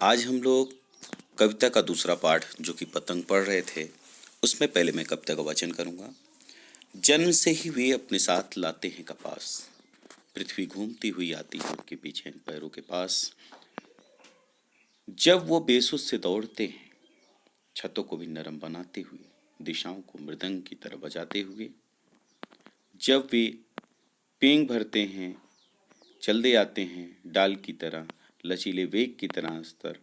आज हम लोग कविता का दूसरा पाठ जो कि पतंग पढ़ रहे थे, उसमें पहले मैं कविता का वाचन करूंगा। जन्म से ही वे अपने साथ लाते हैं कपास, पृथ्वी घूमती हुई आती है उनके पीछे इन पैरों के पास। जब वो बेसुध से दौड़ते हैं, छतों को भी नरम बनाते हुए, दिशाओं को मृदंग की तरह बजाते हुए। जब वे पींग भरते हैं, चलते आते हैं डाल की तरह, लचीले वेग की तरह स्तर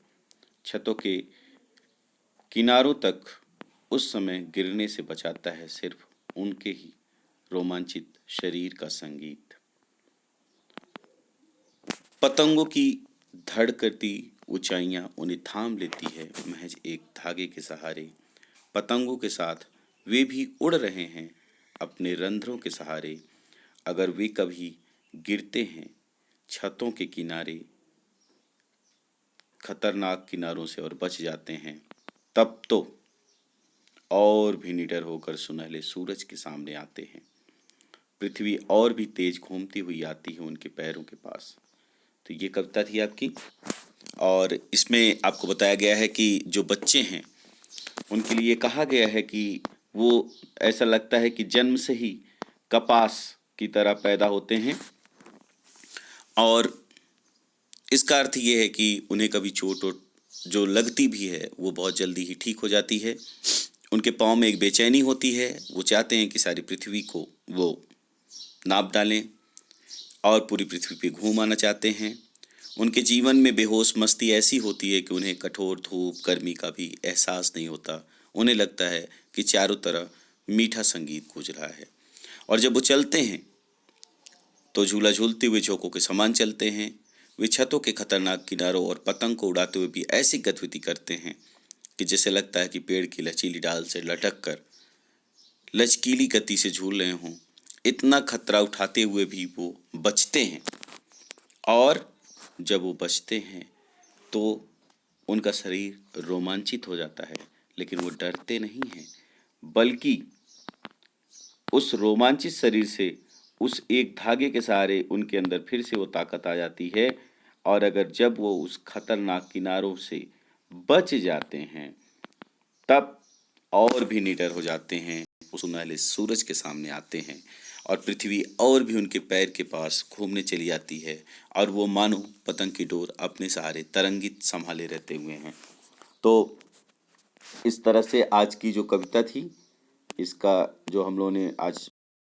छतों के किनारों तक, उस समय गिरने से बचाता है सिर्फ उनके ही रोमांचित शरीर का संगीत। पतंगों की धड़कती ऊंचाइयां उन्हें थाम लेती है महज एक धागे के सहारे। पतंगों के साथ वे भी उड़ रहे हैं अपने रंध्रों के सहारे। अगर वे कभी गिरते हैं छतों के किनारे, खतरनाक किनारों से और बच जाते हैं, तब तो और भी निडर होकर सुनहले सूरज के सामने आते हैं। पृथ्वी और भी तेज घूमती हुई आती है उनके पैरों के पास। तो ये कविता थी आपकी, और इसमें आपको बताया गया है कि जो बच्चे हैं उनके लिए कहा गया है कि वो ऐसा लगता है कि जन्म से ही कपास की तरह पैदा होते हैं, और इसका अर्थ ये है कि उन्हें कभी चोट वोट जो लगती भी है वो बहुत जल्दी ही ठीक हो जाती है। उनके पाँव में एक बेचैनी होती है, वो चाहते हैं कि सारी पृथ्वी को वो नाप डालें और पूरी पृथ्वी पे घूम आना चाहते हैं। उनके जीवन में बेहोश मस्ती ऐसी होती है कि उन्हें कठोर धूप गर्मी का भी एहसास नहीं होता। उन्हें लगता है कि चारों तरफ मीठा संगीत गूंज रहा है, और जब वो चलते हैं तो झूला झूलते हुए झोंकों के समान चलते हैं। वे छतों के खतरनाक किनारों और पतंग को उड़ाते हुए भी ऐसी गतिविधि करते हैं कि जैसे लगता है कि पेड़ की लचीली डाल से लटक कर लचकीली गति से झूल रहे हों। इतना खतरा उठाते हुए भी वो बचते हैं, और जब वो बचते हैं तो उनका शरीर रोमांचित हो जाता है, लेकिन वो डरते नहीं हैं, बल्कि उस रोमांचित शरीर से उस एक धागे के सहारे उनके अंदर फिर से वो ताकत आ जाती है। और अगर जब वो उस खतरनाक किनारों से बच जाते हैं, तब और भी निडर हो जाते हैं, उस सुनहले सूरज के सामने आते हैं, और पृथ्वी और भी उनके पैर के पास घूमने चली जाती है, और वो मानो पतंग की डोर अपने सहारे तरंगित संभाले रहते हुए हैं। तो इस तरह से आज की जो कविता थी, इसका जो हम लोगों ने आज